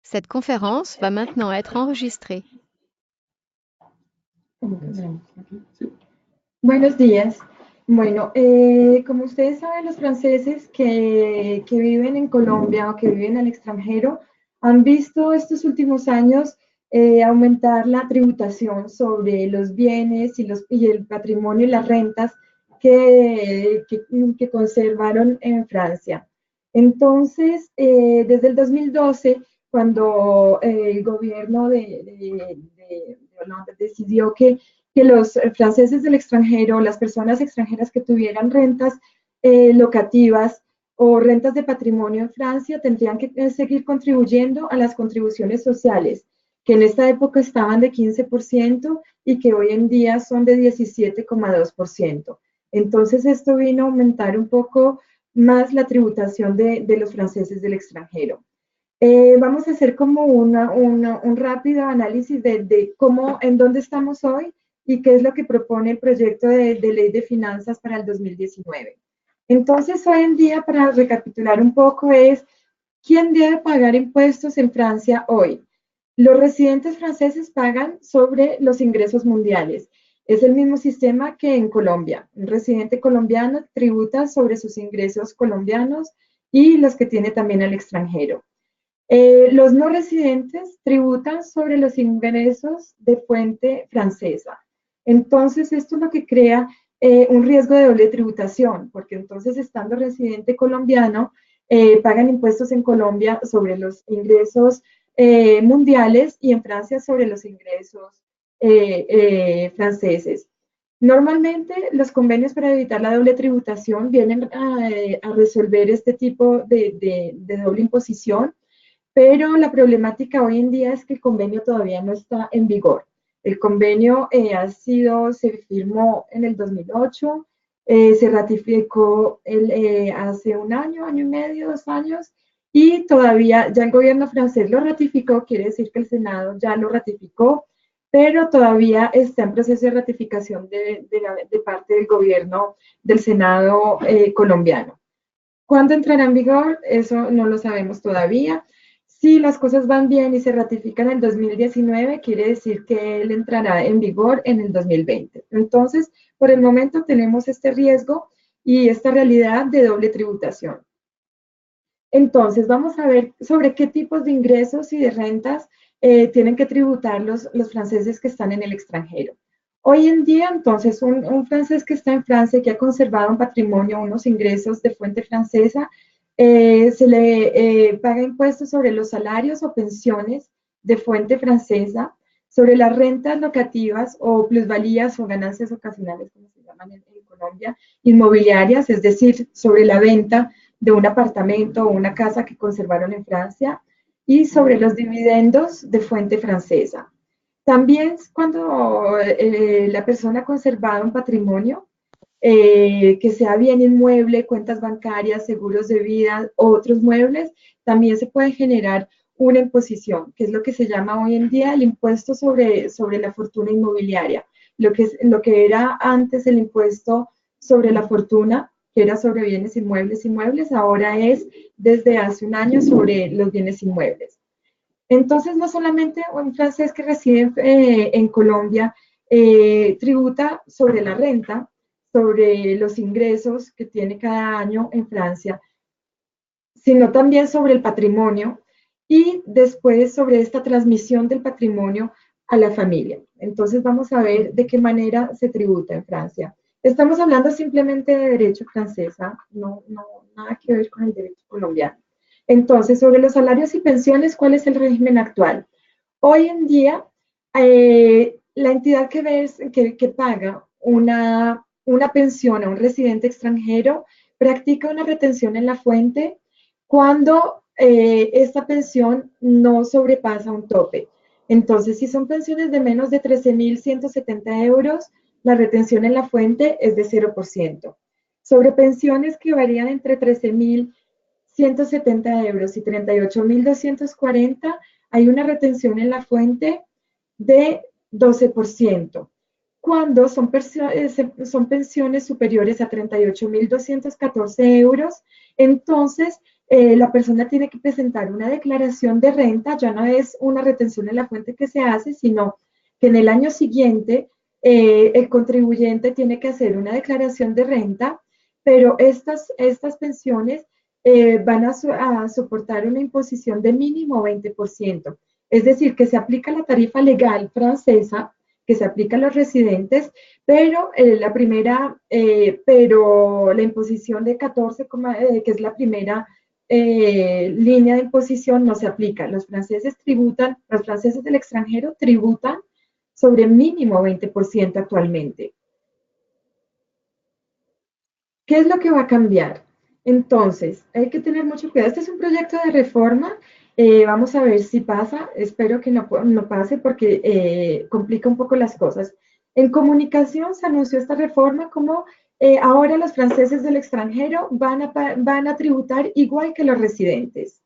Cette conférence va maintenant être enregistrée. Buenos días. Bueno, como ustedes saben, los franceses que viven en Colombia o que viven al extranjero han visto estos últimos años aumentar la tributación sobre los bienes y el patrimonio y las rentas que conservaron en Francia. Entonces, desde el 2012, cuando el gobierno de Hollande decidió que los franceses del extranjero, las personas extranjeras que tuvieran rentas locativas o rentas de patrimonio en Francia tendrían que seguir contribuyendo a las contribuciones sociales, que en esta época estaban de 15% y que hoy en día son de 17,2%. Entonces esto vino a aumentar un poco más la tributación de los franceses del extranjero. Vamos a hacer como un rápido análisis de cómo, en dónde estamos hoy y qué es lo que propone el proyecto de ley de finanzas para el 2019. Entonces, hoy en día, para recapitular un poco, es ¿quién debe pagar impuestos en Francia hoy? Los residentes franceses pagan sobre los ingresos mundiales. Es el mismo sistema que en Colombia. Un residente colombiano tributa sobre sus ingresos colombianos y los que tiene también al extranjero. Los no residentes tributan sobre los ingresos de fuente francesa. Entonces, esto es lo que crea un riesgo de doble tributación, porque entonces, estando residente colombiano, pagan impuestos en Colombia sobre los ingresos mundiales y en Francia sobre los ingresos franceses. Normalmente, los convenios para evitar la doble tributación vienen a resolver este tipo de doble imposición, pero la problemática hoy en día es que el convenio todavía no está en vigor. El convenio se firmó en el 2008, se ratificó hace un año, año y medio, 2 años, y todavía ya el gobierno francés lo ratificó, quiere decir que el Senado ya lo ratificó, pero todavía está en proceso de ratificación de parte del gobierno del Senado colombiano. ¿Cuándo entrará en vigor? Eso no lo sabemos todavía. Si las cosas van bien y se ratifica en el 2019, quiere decir que él entrará en vigor en el 2020. Entonces, por el momento tenemos este riesgo y esta realidad de doble tributación. Entonces, vamos a ver sobre qué tipos de ingresos y de rentas tienen que tributar los franceses que están en el extranjero. Hoy en día, entonces, un francés que está en Francia y que ha conservado un patrimonio, unos ingresos de fuente francesa, se le paga impuestos sobre los salarios o pensiones de fuente francesa, sobre las rentas locativas o plusvalías o ganancias ocasionales, como se llaman en Colombia, inmobiliarias, es decir, sobre la venta de un apartamento o una casa que conservaron en Francia, y sobre los dividendos de fuente francesa. También cuando la persona ha conservado un patrimonio, que sea bien inmueble, cuentas bancarias, seguros de vida o otros muebles, también se puede generar una imposición, que es lo que se llama hoy en día el impuesto sobre la fortuna inmobiliaria. Lo que era antes el impuesto sobre la fortuna, que era sobre bienes inmuebles, ahora es desde hace un año sobre los bienes inmuebles. Entonces, no solamente un francés que reside en Colombia tributa sobre la renta, sobre los ingresos que tiene cada año en Francia, sino también sobre el patrimonio y después sobre esta transmisión del patrimonio a la familia. Entonces, vamos a ver de qué manera se tributa en Francia. Estamos hablando simplemente de derecho francés, no, nada que ver con el derecho colombiano. Entonces, sobre los salarios y pensiones, ¿cuál es el régimen actual? Hoy en día, la entidad que paga una pensión a un residente extranjero practica una retención en la fuente cuando esta pensión no sobrepasa un tope. Entonces, si son pensiones de menos de 13.170 euros, la retención en la fuente es de 0%. Sobre pensiones que varían entre 13.170 euros y 38.240, hay una retención en la fuente de 12%. Cuando son pensiones superiores a 38.214 euros, entonces la persona tiene que presentar una declaración de renta, ya no es una retención en la fuente que se hace, sino que en el año siguiente el contribuyente tiene que hacer una declaración de renta, pero estas pensiones van a soportar una imposición de mínimo 20%. Es decir, que se aplica la tarifa legal francesa, que se aplica a los residentes, pero pero la imposición de 14, que es la primera línea de imposición, no se aplica. Los franceses del extranjero tributan sobre mínimo 20% actualmente. ¿Qué es lo que va a cambiar? Entonces, hay que tener mucho cuidado. Este es un proyecto de reforma. Vamos a ver si pasa. Espero que no pase porque complica un poco las cosas. En comunicación se anunció esta reforma como ahora los franceses del extranjero van a tributar igual que los residentes.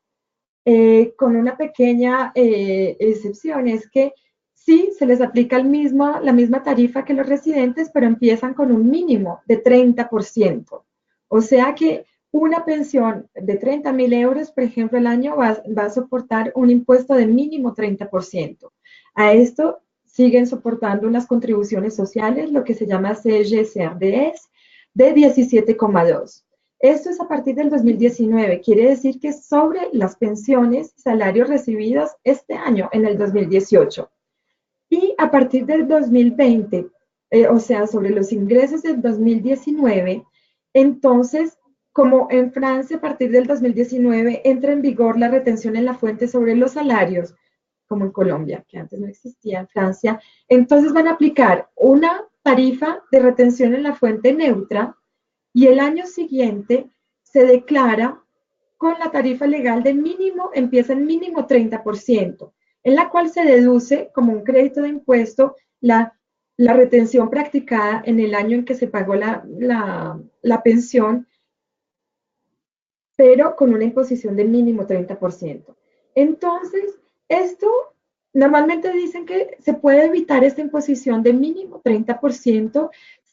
Con una pequeña excepción, es que sí se les aplica la misma tarifa que los residentes, pero empiezan con un mínimo de 30%. O sea que una pensión de 30.000 euros, por ejemplo, al año va a soportar un impuesto de mínimo 30%. A esto siguen soportando unas contribuciones sociales, lo que se llama CGCRDS, de 17,2. Esto es a partir del 2019, quiere decir que sobre las pensiones y salarios recibidos este año, en el 2018. Y a partir del 2020, o sea, sobre los ingresos del 2019, entonces, como en Francia a partir del 2019 entra en vigor la retención en la fuente sobre los salarios, como en Colombia, que antes no existía en Francia, entonces van a aplicar una tarifa de retención en la fuente neutra y el año siguiente se declara con la tarifa legal de mínimo, empieza en mínimo 30%, en la cual se deduce como un crédito de impuesto la retención practicada en el año en que se pagó la pensión, pero con una imposición de mínimo 30%. Entonces, esto normalmente dicen que se puede evitar esta imposición de mínimo 30%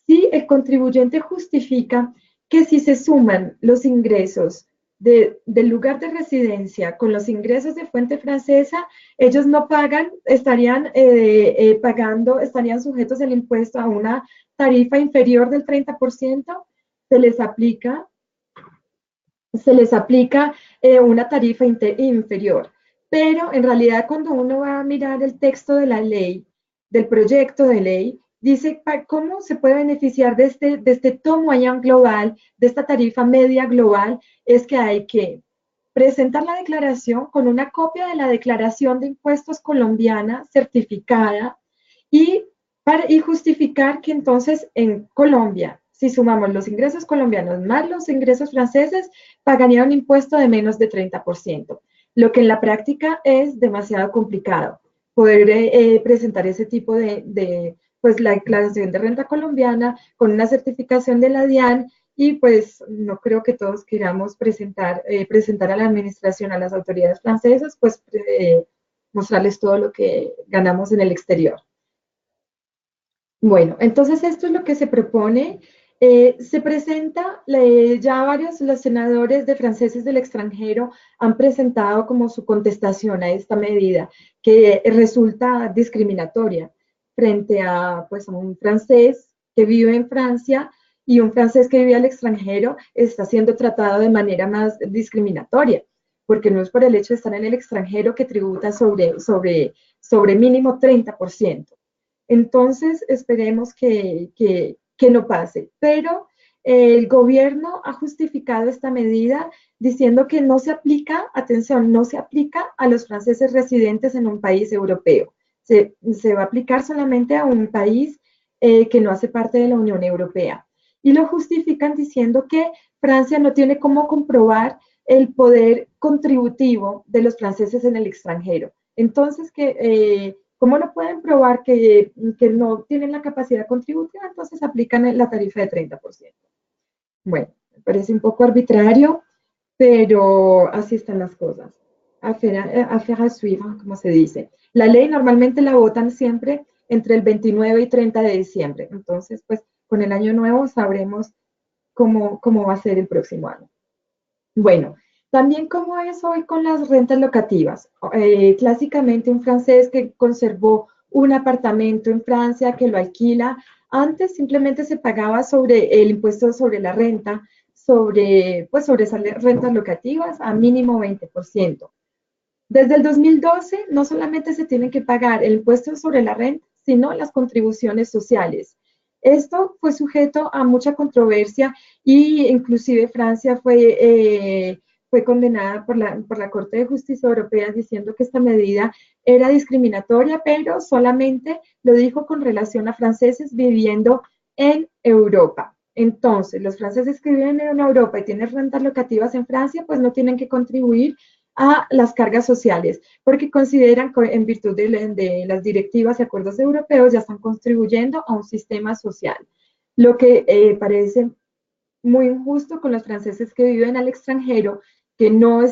si el contribuyente justifica que si se suman los ingresos del lugar de residencia con los ingresos de fuente francesa, ellos no pagan, estarían sujetos al impuesto a una tarifa inferior del 30%, se les aplica una tarifa inferior. Pero en realidad cuando uno va a mirar el texto de la ley, del proyecto de ley, dice cómo se puede beneficiar de este taux moyen global, de esta tarifa media global, es que hay que presentar la declaración con una copia de la declaración de impuestos colombiana certificada y, y justificar que entonces en Colombia, si sumamos los ingresos colombianos más los ingresos franceses, pagaría un impuesto de menos de 30%, lo que en la práctica es demasiado complicado poder presentar ese tipo pues la declaración de renta colombiana con una certificación de la DIAN y pues no creo que todos queramos presentar a la administración, a las autoridades francesas, pues mostrarles todo lo que ganamos en el exterior. Bueno, entonces esto es lo que se propone. Se presenta, ya varios los senadores de franceses del extranjero han presentado como su contestación a esta medida, que resulta discriminatoria frente a, pues, a un francés que vive en Francia y un francés que vive al extranjero está siendo tratado de manera más discriminatoria, porque no es por el hecho de estar en el extranjero que tributa sobre mínimo 30%. Entonces, esperemos que no pase. Pero el gobierno ha justificado esta medida diciendo que no se aplica, atención, no se aplica a los franceses residentes en un país europeo. Se va a aplicar solamente a un país que no hace parte de la Unión Europea. Y lo justifican diciendo que Francia no tiene cómo comprobar el poder contributivo de los franceses en el extranjero. Entonces, ¿cómo no pueden probar que no tienen la capacidad contributiva? Entonces aplican la tarifa de 30%. Bueno, me parece un poco arbitrario, pero así están las cosas. Affaire à suivre, como se dice. La ley normalmente la votan siempre entre el 29 y 30 de diciembre. Entonces, pues con el año nuevo sabremos cómo va a ser el próximo año. Bueno, También como es hoy con las rentas locativas. Clásicamente un francés que conservó un apartamento en Francia, que lo alquila, antes simplemente se pagaba sobre el impuesto sobre la renta, sobre esas rentas locativas a mínimo 20%. Desde el 2012 no solamente se tienen que pagar el impuesto sobre la renta, sino las contribuciones sociales. Esto fue sujeto a mucha controversia y inclusive Francia fue condenada por la Corte de Justicia Europea diciendo que esta medida era discriminatoria, pero solamente lo dijo con relación a franceses viviendo en Europa. Entonces, los franceses que viven en Europa y tienen rentas locativas en Francia, pues no tienen que contribuir a las cargas sociales, porque consideran que en virtud de las directivas y acuerdos europeos ya están contribuyendo a un sistema social. Lo que parece muy injusto con los franceses que viven al extranjero, que no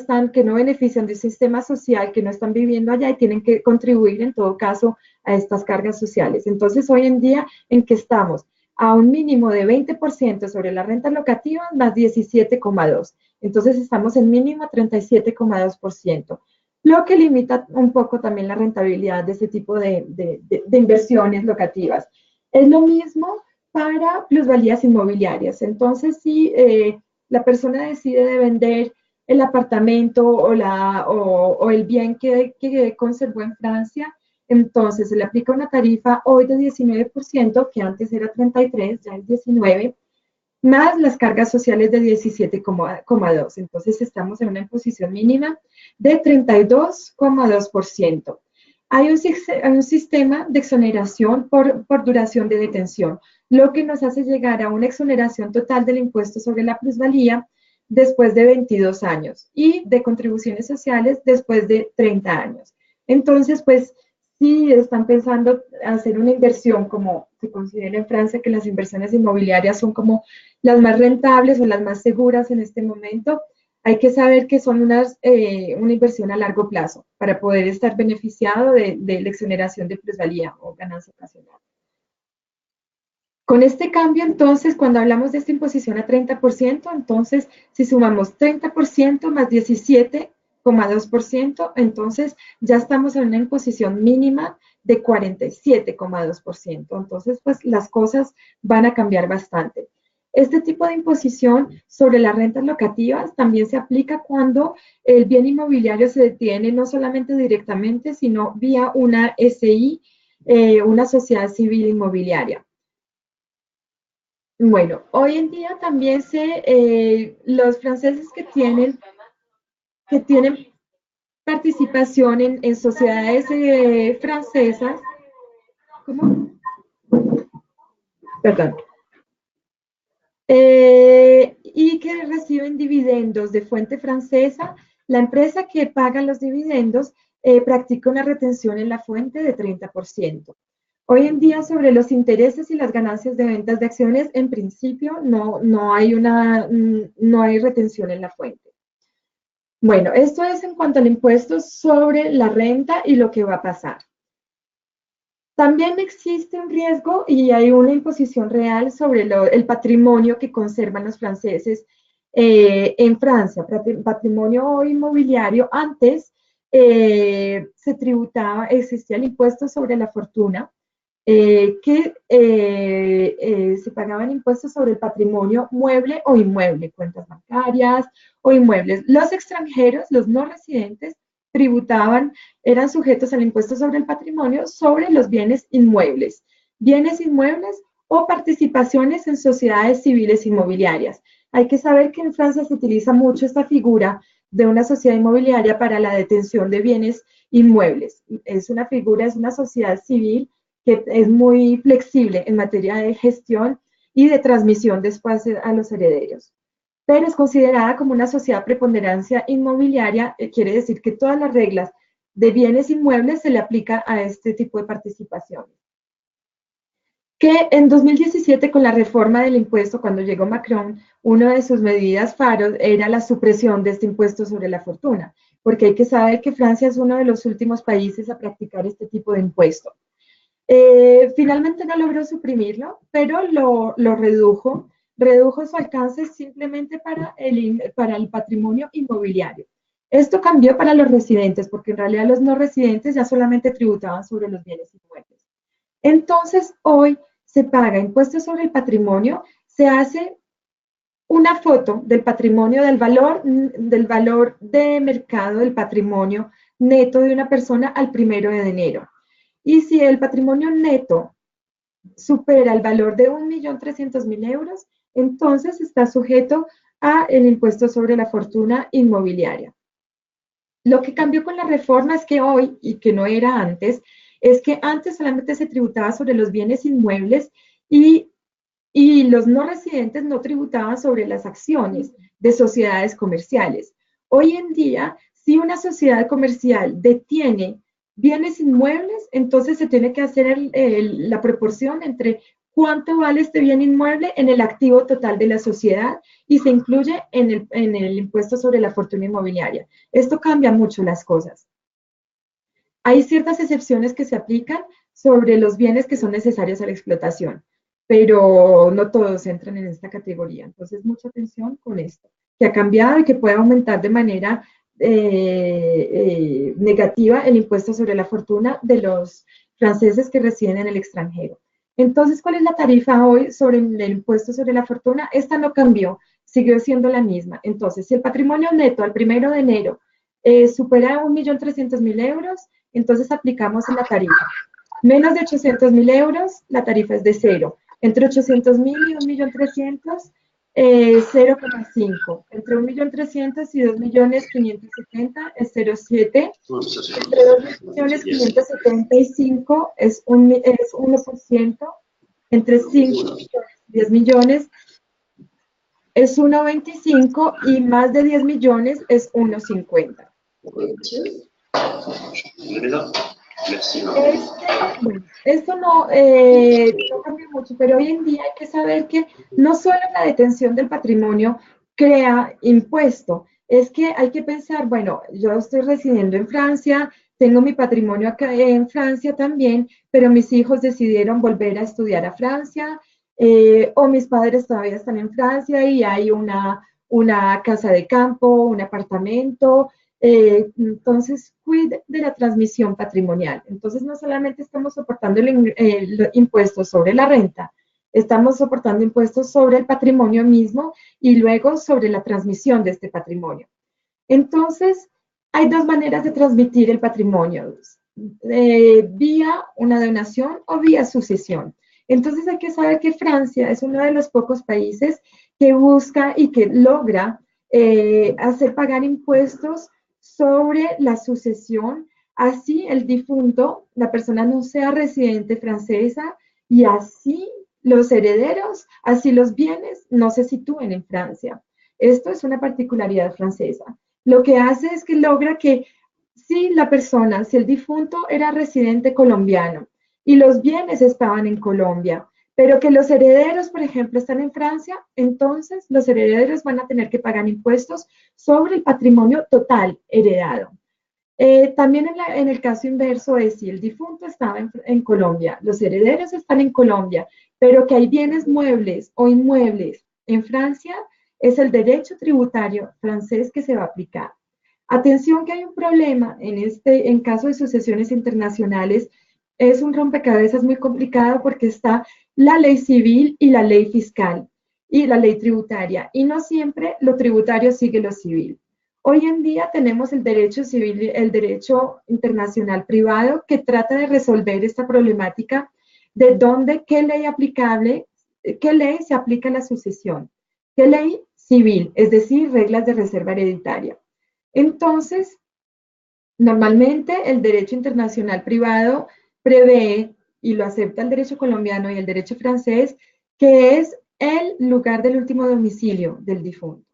benefician de un sistema social, que no están viviendo allá y tienen que contribuir en todo caso a estas cargas sociales. Entonces, hoy en día, ¿en qué estamos? A un mínimo de 20% sobre la renta locativa más 17,2%. Entonces, estamos en mínimo 37,2%, lo que limita un poco también la rentabilidad de ese tipo de inversiones locativas. Es lo mismo para plusvalías inmobiliarias. Entonces, si la persona decide de vender el apartamento o el bien que conservó en Francia, entonces se le aplica una tarifa hoy de 19%, que antes era 33%, ya es 19%, más las cargas sociales de 17,2%. Entonces estamos en una imposición mínima de 32,2%. Hay un sistema de exoneración por duración de detención, lo que nos hace llegar a una exoneración total del impuesto sobre la plusvalía después de 22 años y de contribuciones sociales después de 30 años. Entonces, pues, si están pensando hacer una inversión, como se considera en Francia que las inversiones inmobiliarias son como las más rentables o las más seguras en este momento, hay que saber que son una inversión a largo plazo para poder estar beneficiado de la exoneración de plusvalía o ganancia ocasional. Con este cambio, entonces, cuando hablamos de esta imposición a 30%, entonces, si sumamos 30% más 17,2%, entonces ya estamos en una imposición mínima de 47,2%. Entonces, pues las cosas van a cambiar bastante. Este tipo de imposición sobre las rentas locativas también se aplica cuando el bien inmobiliario se detiene no solamente directamente, sino vía una SI, una sociedad civil inmobiliaria. Bueno, hoy en día también los franceses que tienen participación en sociedades francesas, ¿cómo? Perdón, y que reciben dividendos de fuente francesa, la empresa que paga los dividendos practica una retención en la fuente de 30%. Hoy en día, sobre los intereses y las ganancias de ventas de acciones, en principio no hay retención en la fuente. Bueno, esto es en cuanto al impuesto sobre la renta y lo que va a pasar. También existe un riesgo y hay una imposición real sobre el patrimonio que conservan los franceses en Francia. Patrimonio inmobiliario, antes se tributaba, existía el impuesto sobre la fortuna, se pagaban impuestos sobre el patrimonio mueble o inmueble, cuentas bancarias o inmuebles. Los extranjeros, los no residentes, tributaban, eran sujetos al impuesto sobre el patrimonio sobre los bienes inmuebles o participaciones en sociedades civiles inmobiliarias. Hay que saber que en Francia se utiliza mucho esta figura de una sociedad inmobiliaria para la detención de bienes inmuebles. Es una figura, es una sociedad civil que es muy flexible en materia de gestión y de transmisión después a los herederos. Pero es considerada como una sociedad preponderancia inmobiliaria, quiere decir que todas las reglas de bienes inmuebles se le aplican a este tipo de participaciones. Que en 2017, con la reforma del impuesto, cuando llegó Macron, una de sus medidas faros era la supresión de este impuesto sobre la fortuna, porque hay que saber que Francia es uno de los últimos países a practicar este tipo de impuesto. Finalmente no logró suprimirlo, pero lo redujo redujo su alcance simplemente para el patrimonio inmobiliario. Esto cambió para los residentes, porque en realidad los no residentes ya solamente tributaban sobre los bienes inmuebles. Entonces, hoy se paga impuestos sobre el patrimonio, se hace una foto del patrimonio, del valor de mercado del patrimonio neto de una persona al 1 de enero. Y si el patrimonio neto supera el valor de 1.300.000 euros, entonces está sujeto a el impuesto sobre la fortuna inmobiliaria. Lo que cambió con la reforma es que hoy, y que no era antes, es que antes solamente se tributaba sobre los bienes inmuebles y los no residentes no tributaban sobre las acciones de sociedades comerciales. Hoy en día, si una sociedad comercial detiene bienes inmuebles, entonces se tiene que hacer la proporción entre cuánto vale este bien inmueble en el activo total de la sociedad y se incluye en el impuesto sobre la fortuna inmobiliaria. Esto cambia mucho las cosas. Hay ciertas excepciones que se aplican sobre los bienes que son necesarios a la explotación, pero no todos entran en esta categoría. Entonces, mucha atención con esto, que ha cambiado y que puede aumentar de manera negativa el impuesto sobre la fortuna de los franceses que residen en el extranjero. Entonces, ¿cuál es la tarifa hoy sobre el impuesto sobre la fortuna? Esta no cambió, siguió siendo la misma. Entonces, si el patrimonio neto al 1 de enero supera 1.300.000 euros, entonces aplicamos la tarifa. Menos de 800.000 euros, la tarifa es de 0. Entre 800.000 y 1.300.000, 0,5. Entre 1.300.000 y 2.570.000 es 0,7. Entre 2.575.000 es 1%. Entre 5 y 10 millones es 1,25 y más de 10 millones es 1,50. Bueno, esto no cambia mucho, pero hoy en día hay que saber que no solo la detención del patrimonio crea impuesto, es que hay que pensar, bueno, yo estoy residiendo en Francia, tengo mi patrimonio acá en Francia también, pero mis hijos decidieron volver a estudiar a Francia, o mis padres todavía están en Francia y hay una casa de campo, un apartamento. Entonces, cuide de la transmisión patrimonial. Entonces, no solamente estamos soportando el impuesto sobre la renta, estamos soportando impuestos sobre el patrimonio mismo y luego sobre la transmisión de este patrimonio. Entonces, hay dos maneras de transmitir el patrimonio, vía una donación o vía sucesión. Entonces, hay que saber que Francia es uno de los pocos países que busca y que logra hacer pagar impuestos sobre la sucesión, así el difunto, la persona no sea residente francesa y así los herederos, así los bienes no se sitúen en Francia. Esto es una particularidad francesa. Lo que hace es que logra que si la persona, si el difunto era residente colombiano y los bienes estaban en Colombia, pero que los herederos, por ejemplo, están en Francia, entonces los herederos van a tener que pagar impuestos sobre el patrimonio total heredado. También en el caso inverso es si el difunto estaba en Colombia, los herederos están en Colombia, pero que hay bienes muebles o inmuebles en Francia, es el derecho tributario francés que se va a aplicar. Atención que hay un problema en caso de sucesiones internacionales, es un rompecabezas muy complicado porque está la ley civil y la ley fiscal y la ley tributaria, y no siempre lo tributario sigue lo civil. Hoy en día tenemos el derecho civil, el derecho internacional privado que trata de resolver esta problemática de dónde, qué ley aplicable, qué ley se aplica a la sucesión, qué ley civil, es decir, reglas de reserva hereditaria. Entonces, normalmente el derecho internacional privado prevé, y lo acepta el derecho colombiano y el derecho francés, que es el lugar del último domicilio del difunto.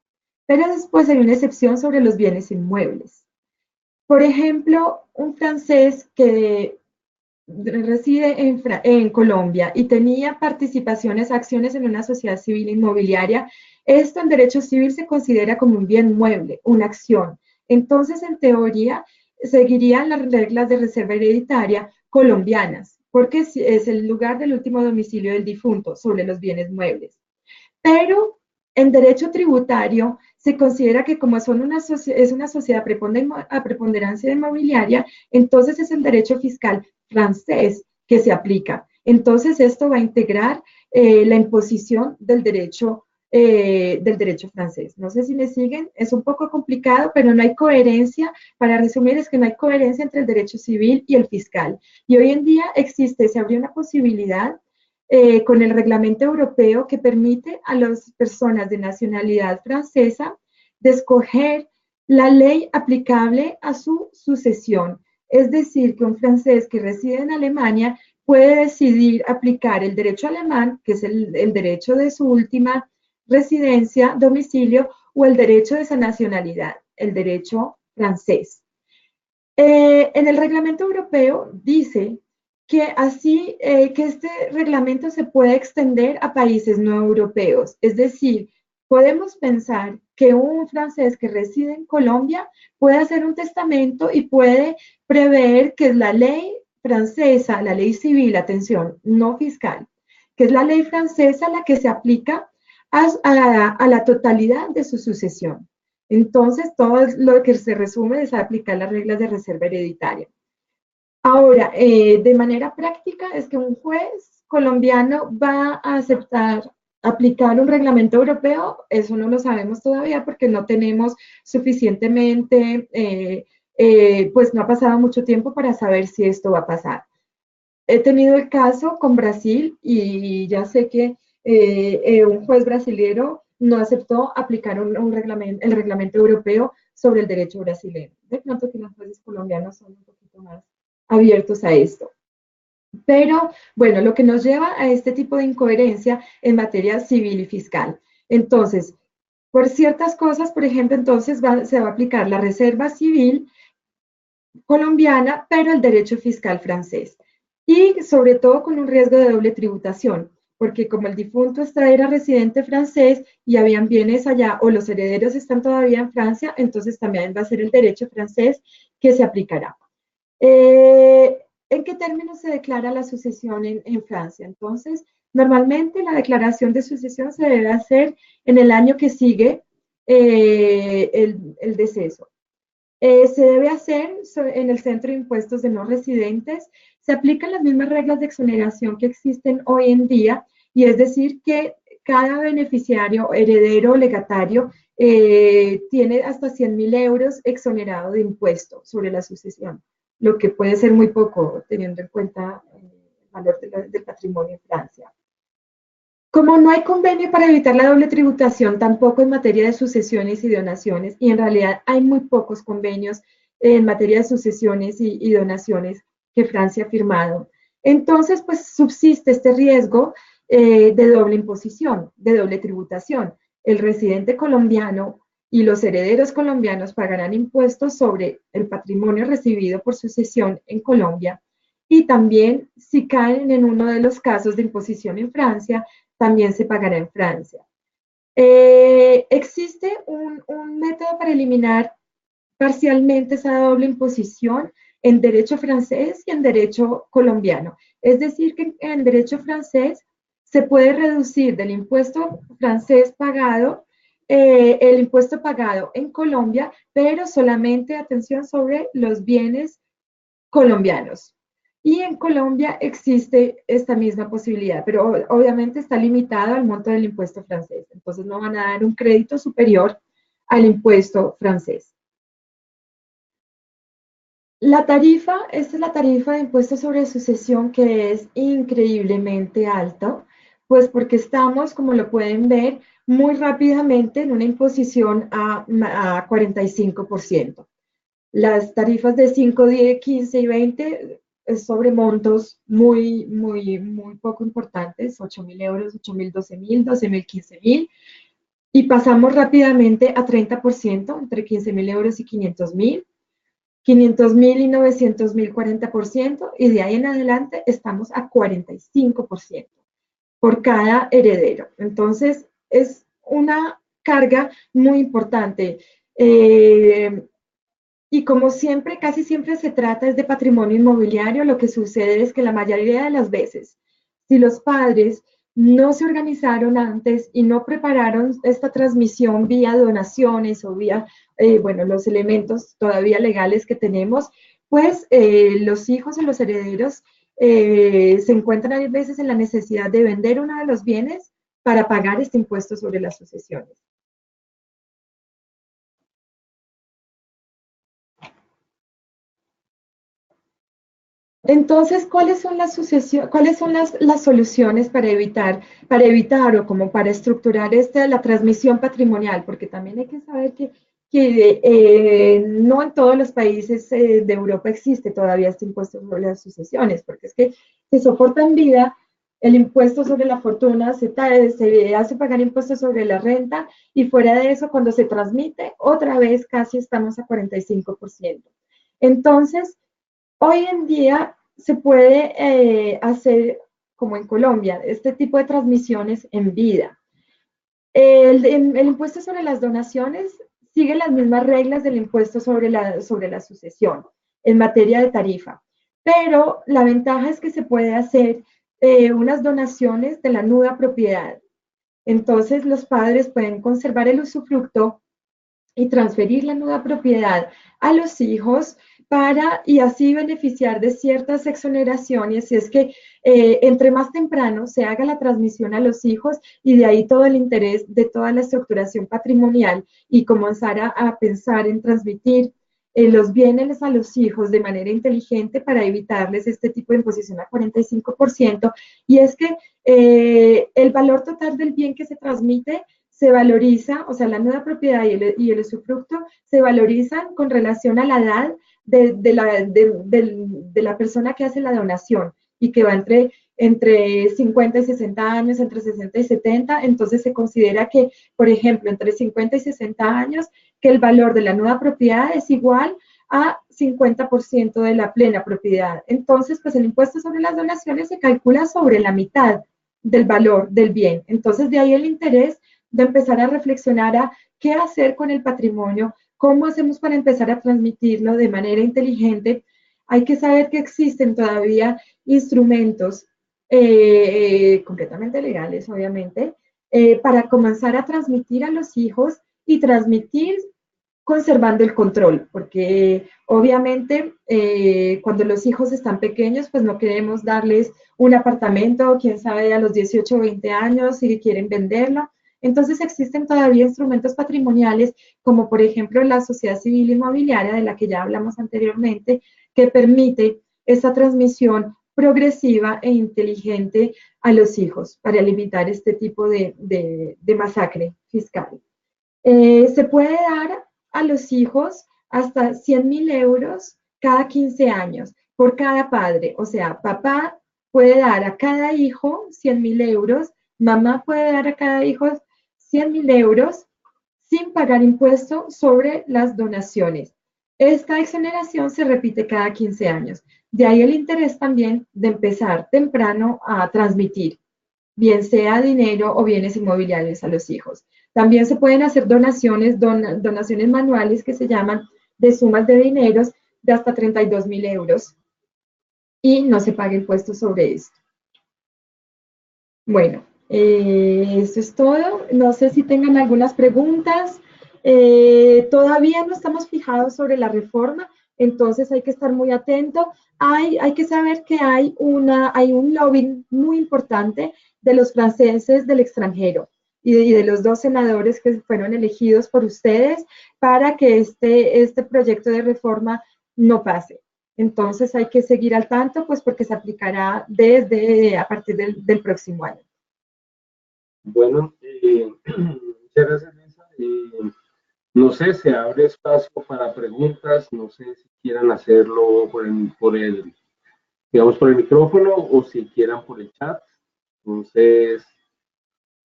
Pero después hay una excepción sobre los bienes inmuebles. Por ejemplo, un francés que reside en Colombia y tenía participaciones, acciones en una sociedad civil inmobiliaria, esto en derecho civil se considera como un bien mueble, una acción. Entonces, en teoría, seguirían las reglas de reserva hereditaria colombianas, porque es el lugar del último domicilio del difunto sobre los bienes muebles. Pero en derecho tributario se considera que como es una sociedad a preponderancia inmobiliaria, entonces es el derecho fiscal francés que se aplica. Entonces esto va a integrar la imposición del derecho francés. No sé si me siguen, es un poco complicado, pero no hay coherencia. Para resumir, es que no hay coherencia entre el derecho civil y el fiscal. Y hoy en día se abrió una posibilidad con el reglamento europeo que permite a las personas de nacionalidad francesa de escoger la ley aplicable a su sucesión. Es decir, que un francés que reside en Alemania puede decidir aplicar el derecho alemán, que es el derecho de su última residencia, domicilio, o el derecho de esa nacionalidad, el derecho francés. En el reglamento europeo dice que este reglamento se puede extender a países no europeos. Es decir, podemos pensar que un francés que reside en Colombia puede hacer un testamento y puede prever que es la ley francesa, la ley civil, atención, no fiscal, que es la ley francesa la que se aplica a la totalidad de su sucesión. Entonces, todo lo que se resume es aplicar las reglas de reserva hereditaria. Ahora, de manera práctica, es que un juez colombiano va a aceptar aplicar un reglamento europeo, eso no lo sabemos todavía porque no tenemos suficientemente, pues no ha pasado mucho tiempo para saber si esto va a pasar. He tenido el caso con Brasil y ya sé que un juez brasilero no aceptó aplicar el reglamento europeo sobre el derecho brasileño. De pronto que los jueces colombianos son un poquito más abiertos a esto. Pero bueno, lo que nos lleva a este tipo de incoherencia en materia civil y fiscal. Entonces, por ciertas cosas, por ejemplo, entonces se va a aplicar la reserva civil colombiana, pero el derecho fiscal francés. Y sobre todo con un riesgo de doble tributación, porque como el difunto era residente francés y habían bienes allá o los herederos están todavía en Francia, entonces también va a ser el derecho francés que se aplicará. ¿En qué términos se declara la sucesión en Francia? Entonces, normalmente la declaración de sucesión se debe hacer en el año que sigue el deceso. Se debe hacer en el Centro de Impuestos de No Residentes. Se aplican las mismas reglas de exoneración que existen hoy en día, y es decir, que cada beneficiario, heredero o legatario tiene hasta 100.000 euros exonerado de impuesto sobre la sucesión, lo que puede ser muy poco teniendo en cuenta el valor del patrimonio en Francia. Como no hay convenio para evitar la doble tributación, tampoco en materia de sucesiones y donaciones, y en realidad hay muy pocos convenios en materia de sucesiones y donaciones que Francia ha firmado. Entonces, pues subsiste este riesgo de doble imposición, de doble tributación. El residente colombiano y los herederos colombianos pagarán impuestos sobre el patrimonio recibido por sucesión en Colombia, y también si caen en uno de los casos de imposición en Francia, también se pagará en Francia. Existe un método para eliminar parcialmente esa doble imposición en derecho francés y en derecho colombiano. Es decir, que en derecho francés se puede reducir del impuesto francés pagado el impuesto pagado en Colombia, pero solamente, atención, sobre los bienes colombianos. Y en Colombia existe esta misma posibilidad, pero obviamente está limitado al monto del impuesto francés. Entonces no van a dar un crédito superior al impuesto francés. La tarifa, esta es la tarifa de impuesto sobre sucesión, que es increíblemente alta, pues porque estamos, como lo pueden ver, muy rápidamente en una imposición a 45%. Las tarifas de 5, 10, 15 y 20 es sobre montos muy poco importantes, 8.000 euros, 8.000, 12.000, 12.000, 15.000. Y pasamos rápidamente a 30%, entre 15.000 euros y 500.000. 500.000 y 900.000, 40%. Y de ahí en adelante estamos a 45% por cada heredero. Entonces, es una carga muy importante. Y como siempre, casi siempre se trata de patrimonio inmobiliario, lo que sucede es que la mayoría de las veces, si los padres no se organizaron antes y no prepararon esta transmisión vía donaciones o vía, bueno, los elementos todavía legales que tenemos, pues los hijos o los herederos se encuentran a veces en la necesidad de vender uno de los bienes para pagar este impuesto sobre las sucesiones. Entonces, ¿cuáles son las soluciones para evitar o como para estructurar la transmisión patrimonial? Porque también hay que saber que no en todos los países de Europa existe todavía este impuesto sobre las sucesiones, porque es que se soporta en vida el impuesto sobre la fortuna, se hace pagar impuestos sobre la renta y fuera de eso, cuando se transmite, otra vez casi estamos a 45%. Entonces, hoy en día se puede hacer, como en Colombia, este tipo de transmisiones en vida. El impuesto sobre las donaciones sigue las mismas reglas del impuesto sobre la sucesión en materia de tarifa, pero la ventaja es que se puede hacer unas donaciones de la nuda propiedad. Entonces los padres pueden conservar el usufructo y transferir la nueva propiedad a los hijos para y así beneficiar de ciertas exoneraciones. Y es que entre más temprano se haga la transmisión a los hijos y de ahí todo el interés de toda la estructuración patrimonial y comenzar a pensar en transmitir los bienes a los hijos de manera inteligente para evitarles este tipo de imposición a 45%. Y es que el valor total del bien que se transmite se valoriza, o sea, la nueva propiedad y el usufructo se valorizan con relación a la edad de la persona que hace la donación y que va entre 50 y 60 años, entre 60 y 70, entonces se considera que, por ejemplo, entre 50 y 60 años, que el valor de la nueva propiedad es igual a 50% de la plena propiedad. Entonces, pues el impuesto sobre las donaciones se calcula sobre la mitad del valor del bien. Entonces, de ahí el interés de empezar a reflexionar a qué hacer con el patrimonio, cómo hacemos para empezar a transmitirlo de manera inteligente. Hay que saber que existen todavía instrumentos completamente legales, obviamente, para comenzar a transmitir a los hijos y transmitir conservando el control, porque obviamente cuando los hijos están pequeños, pues no queremos darles un apartamento, quién sabe, a los 18 o 20 años si quieren venderlo. Entonces existen todavía instrumentos patrimoniales, como por ejemplo la sociedad civil inmobiliaria, de la que ya hablamos anteriormente, que permite esa transmisión progresiva e inteligente a los hijos para limitar este tipo de masacre fiscal. Se puede dar a los hijos hasta 100.000 euros cada 15 años por cada padre. O sea, papá puede dar a cada hijo 100.000 euros, mamá puede dar a cada hijo 100.000 euros sin pagar impuesto sobre las donaciones. Esta exoneración se repite cada 15 años. De ahí el interés también de empezar temprano a transmitir, bien sea dinero o bienes inmobiliarios a los hijos. También se pueden hacer donaciones manuales que se llaman de sumas de dineros de hasta 32.000 euros y no se paga impuesto sobre esto. Bueno, eso es todo. No sé si tengan algunas preguntas. Todavía no estamos fijados sobre la reforma, entonces hay que estar muy atento. Hay que saber que hay un lobby muy importante de los franceses del extranjero y de los dos senadores que fueron elegidos por ustedes para que este proyecto de reforma no pase. Entonces hay que seguir al tanto, pues porque se aplicará a partir del próximo año. Bueno, muchas gracias, Lisa. No sé, se abre espacio para preguntas, no sé si quieran hacerlo digamos, por el micrófono o si quieran por el chat. Entonces,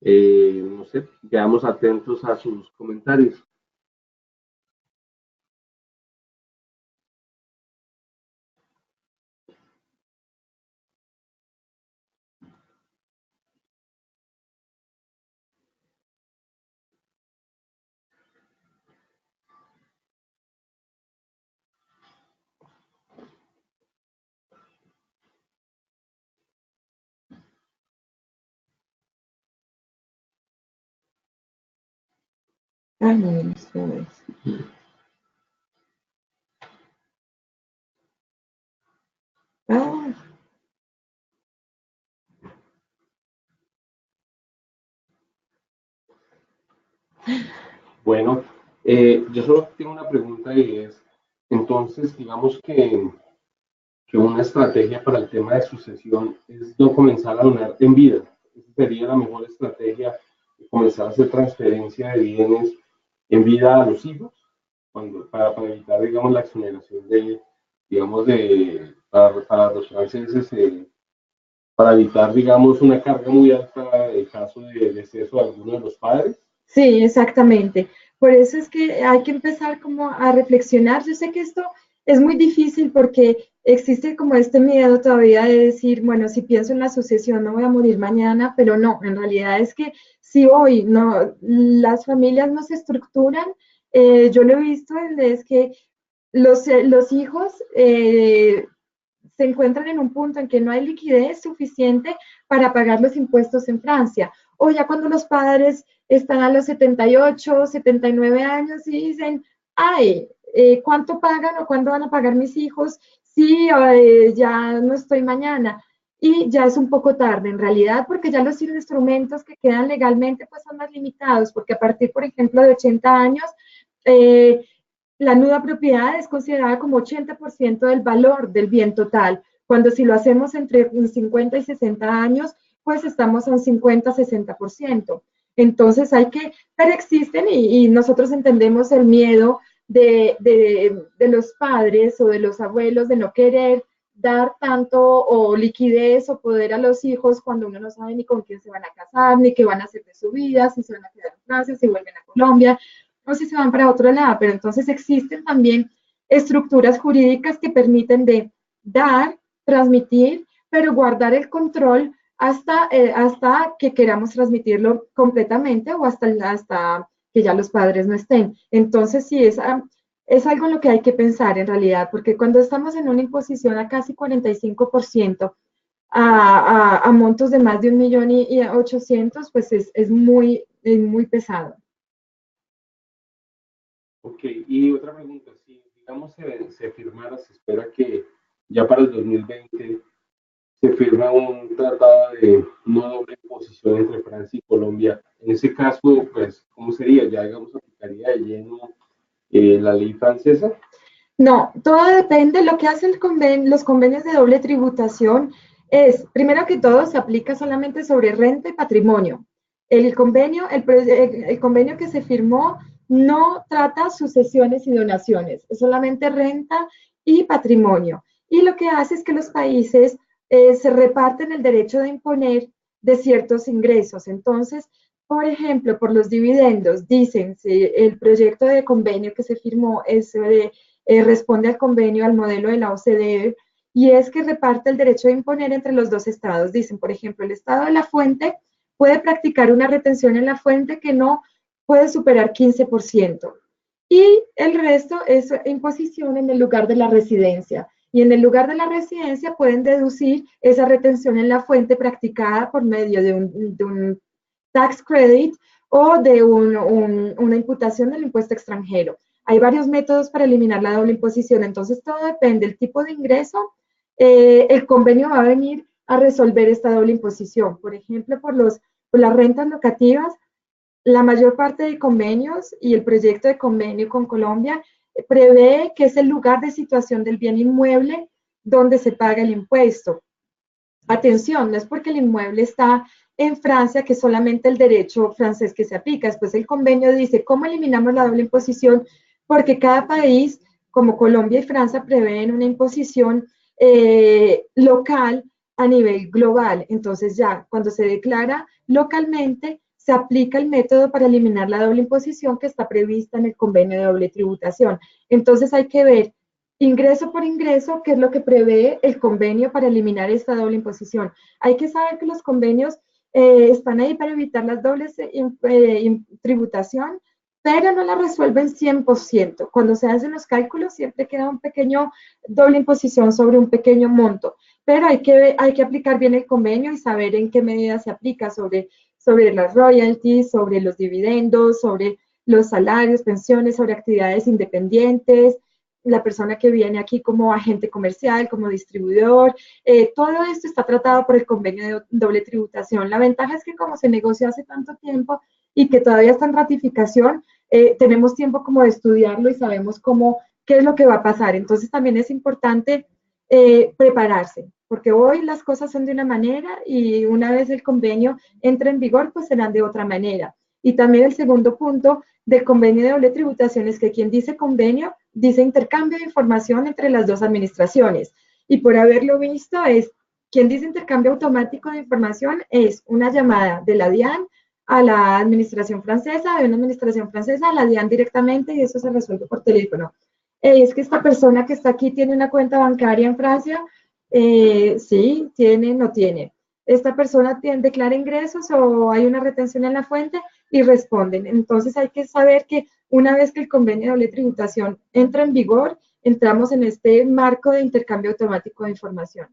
no sé, quedamos atentos a sus comentarios. Ay, no, no estuvo eso. Ah, Bueno, yo solo tengo una pregunta y es, entonces, digamos que una estrategia para el tema de sucesión es no comenzar a donar en vida. Esa sería la mejor estrategia, comenzar a hacer transferencia de bienes en vida a los hijos, para evitar, digamos, la exoneración de, digamos, para los franceses, para evitar, digamos, una carga muy alta en caso de deceso de alguno de los padres. sí, exactamente. Por eso es que hay que empezar como a reflexionar. Yo sé que esto es muy difícil porque existe como este miedo todavía de decir, bueno, si pienso en la sucesión no voy a morir mañana, pero no, en realidad es que si hoy no, las familias no se estructuran, yo lo he visto, es que los hijos se encuentran en un punto en que no hay liquidez suficiente para pagar los impuestos en Francia. O ya cuando los padres están a los 78, 79 años y dicen, ay, ¿cuánto pagan o cuándo van a pagar mis hijos? Sí, ya no estoy mañana. Y ya es un poco tarde en realidad, porque ya los instrumentos que quedan legalmente pues son más limitados, porque a partir, por ejemplo, de 80 años, eh, la nuda propiedad es considerada como 80% del valor del bien total, cuando si lo hacemos entre 50 y 60 años, pues estamos a un 50-60%. Entonces hay que, pero existen y nosotros entendemos el miedo de los padres o de los abuelos de no querer dar tanto o liquidez o poder a los hijos cuando uno no sabe ni con quién se van a casar, ni qué van a hacer de su vida, si se van a quedar en Francia, si vuelven a Colombia o si se van para otro lado, pero entonces existen también estructuras jurídicas que permiten de dar, transmitir, pero guardar el control hasta que queramos transmitirlo completamente o hasta que ya los padres no estén. Entonces, sí, es algo en lo que hay que pensar en realidad, porque cuando estamos en una imposición a casi 45% a montos de más de 1.800.000, pues es muy pesado. Ok, y otra pregunta, si digamos se firmara, se espera que ya para el 2020 se firma un tratado de no doble imposición entre Francia y Colombia. En ese caso, pues, ¿cómo sería? Ya, digamos, aplicaría de lleno la ley francesa. No, todo depende. Lo que hacen los convenios de doble tributación es, primero que todo, se aplica solamente sobre renta y patrimonio. El convenio que se firmó no trata sucesiones y donaciones, es solamente renta y patrimonio. Y lo que hace es que los países se reparten el derecho de imponer de ciertos ingresos. Entonces, por ejemplo, por los dividendos, dicen, si el proyecto de convenio que se firmó es responde al convenio, al modelo de la OCDE, y es que reparte el derecho de imponer entre los dos estados. Dicen, por ejemplo, el estado de la fuente puede practicar una retención en la fuente que no puede superar 15%. Y el resto es imposición en el lugar de la residencia. Y en el lugar de la residencia pueden deducir esa retención en la fuente practicada por medio de un tax credit o de una imputación del impuesto extranjero. Hay varios métodos para eliminar la doble imposición, entonces todo depende del tipo de ingreso. El convenio va a venir a resolver esta doble imposición. Por ejemplo, por las rentas locativas, la mayor parte de convenios y el proyecto de convenio con Colombia prevé que es el lugar de situación del bien inmueble donde se paga el impuesto. Atención, no es porque el inmueble está en Francia que solamente el derecho francés que se aplica. Después el convenio dice cómo eliminamos la doble imposición, porque cada país, como Colombia y Francia, prevén una imposición local a nivel global. Entonces ya, cuando se declara localmente, se aplica el método para eliminar la doble imposición que está prevista en el convenio de doble tributación. Entonces hay que ver ingreso por ingreso, qué es lo que prevé el convenio para eliminar esta doble imposición. Hay que saber que los convenios están ahí para evitar las dobles tributación, pero no la resuelven 100%. Cuando se hacen los cálculos siempre queda un pequeño doble imposición sobre un pequeño monto, pero hay que aplicar bien el convenio y saber en qué medida se aplica sobre las royalties, sobre los dividendos, sobre los salarios, pensiones, sobre actividades independientes, la persona que viene aquí como agente comercial, como distribuidor, todo esto está tratado por el convenio de doble tributación. La ventaja es que como se negoció hace tanto tiempo y que todavía está en ratificación, tenemos tiempo como de estudiarlo y sabemos qué es lo que va a pasar. Entonces también es importante prepararse, porque hoy las cosas son de una manera y una vez el convenio entre en vigor, pues serán de otra manera. Y también el segundo punto del convenio de doble tributación es que quien dice convenio, dice intercambio de información entre las dos administraciones. Y por haberlo visto, quien dice intercambio automático de información es una llamada de la DIAN a la administración francesa, de una administración francesa a la DIAN directamente, y eso se resuelve por teléfono. Es que esta persona que está aquí tiene una cuenta bancaria en Francia, sí, tiene, no tiene. Esta persona declara ingresos o hay una retención en la fuente y responden. Entonces hay que saber que una vez que el convenio de doble tributación entra en vigor, entramos en este marco de intercambio automático de información,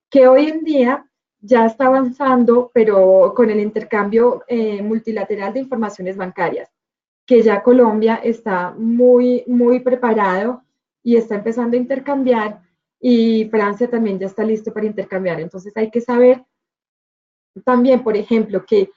que hoy en día ya está avanzando, pero con el intercambio multilateral de informaciones bancarias, que ya Colombia está muy, muy preparado y está empezando a intercambiar, y Francia también ya está listo para intercambiar. Entonces hay que saber también, por ejemplo, que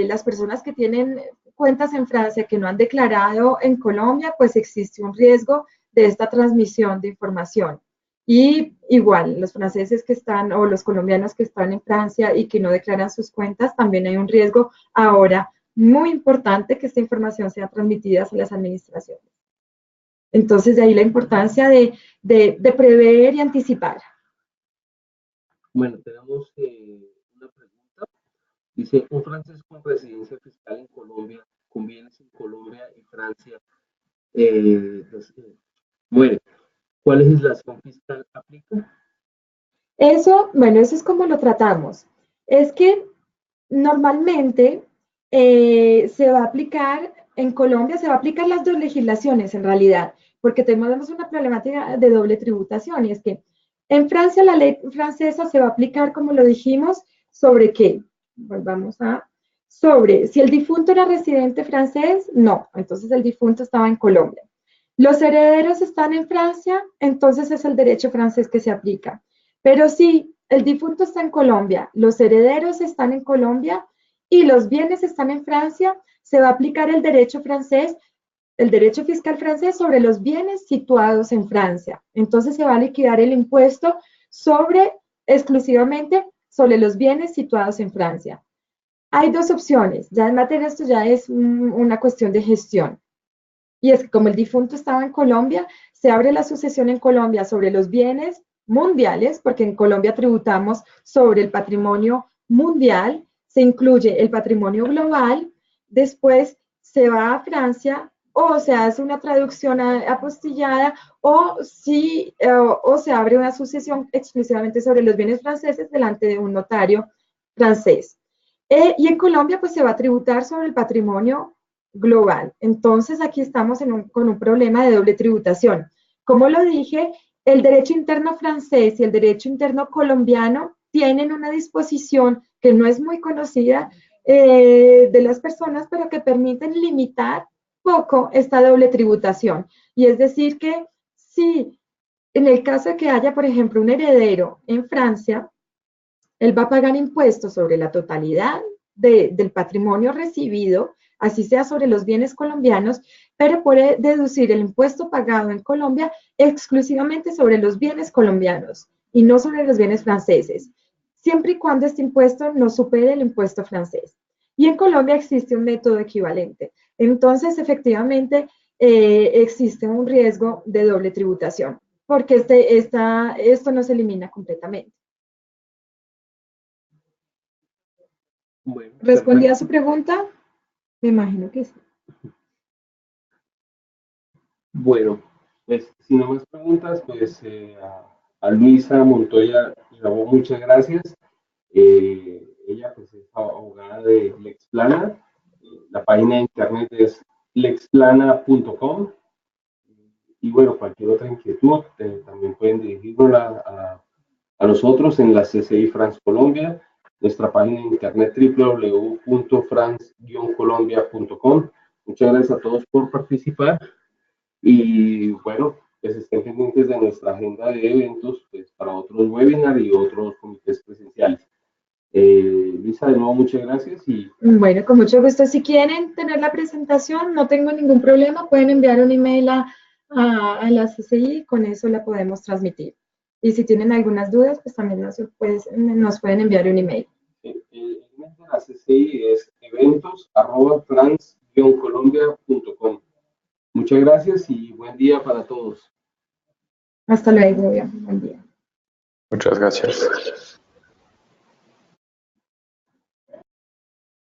las personas que tienen cuentas en Francia que no han declarado en Colombia, pues existe un riesgo de esta transmisión de información. Y igual, los franceses que están o los colombianos que están en Francia y que no declaran sus cuentas, también hay un riesgo ahora muy importante que esta información sea transmitida hacia las administraciones. Entonces, de ahí la importancia de prever y anticipar. Bueno, tenemos una pregunta. Dice, un francés con residencia fiscal en Colombia, con bienes en Colombia y Francia, muere. ¿Cuál legislación fiscal aplica? Eso, bueno, eso es como lo tratamos. Es que normalmente se va a aplicar, en Colombia se va a aplicar las dos legislaciones en realidad, porque tenemos una problemática de doble tributación, y es que en Francia la ley francesa se va a aplicar, como lo dijimos, ¿sobre qué? Volvamos sobre si el difunto era residente francés, no, entonces el difunto estaba en Colombia. Los herederos están en Francia, entonces es el derecho francés que se aplica. Pero si el difunto está en Colombia, los herederos están en Colombia y los bienes están en Francia, se va a aplicar el derecho francés, el derecho fiscal francés sobre los bienes situados en Francia. Entonces se va a liquidar el impuesto exclusivamente sobre los bienes situados en Francia. Hay dos opciones. Ya en materia esto ya es una cuestión de gestión. Y es que como el difunto estaba en Colombia, se abre la sucesión en Colombia sobre los bienes mundiales, porque en Colombia tributamos sobre el patrimonio mundial, se incluye el patrimonio global, después se va a Francia o se hace una traducción apostillada o se abre una sucesión exclusivamente sobre los bienes franceses delante de un notario francés. Y en Colombia pues se va a tributar sobre el patrimonio global. Entonces aquí estamos con un problema de doble tributación. Como lo dije, el derecho interno francés y el derecho interno colombiano tienen una disposición que no es muy conocida de las personas, pero que permiten limitar poco esta doble tributación. Y es decir que si en el caso de que haya, por ejemplo, un heredero en Francia, él va a pagar impuestos sobre la totalidad del patrimonio recibido, así sea sobre los bienes colombianos, pero puede deducir el impuesto pagado en Colombia exclusivamente sobre los bienes colombianos y no sobre los bienes franceses, siempre y cuando este impuesto no supere el impuesto francés. Y en Colombia existe un método equivalente. Entonces, efectivamente, existe un riesgo de doble tributación, porque esto no se elimina completamente. Bueno, ¿Respondí a su pregunta? Me imagino que sí. Bueno, pues si no más preguntas, pues a Luisa Montoya, muchas gracias. Ella pues es abogada de Lexplana. La página de internet es lexplana.com. Y bueno, cualquier otra inquietud también pueden dirigirnosla a nosotros en la CCI France Colombia, nuestra página de internet www.france-colombia.com. Muchas gracias a todos por participar y bueno, pues estén pendientes de nuestra agenda de eventos pues, para otros webinars y otros comités presenciales. Luisa, de nuevo muchas gracias y Bueno, con mucho gusto. Si quieren tener la presentación, no tengo ningún problema. Pueden enviar un email a la CCI y con eso la podemos transmitir. Y si tienen algunas dudas, pues también nos pueden enviar un email. el email de la CCI es eventos@trans-colombia.com. Muchas gracias y buen día para todos. Hasta luego. Buen día. Muchas gracias.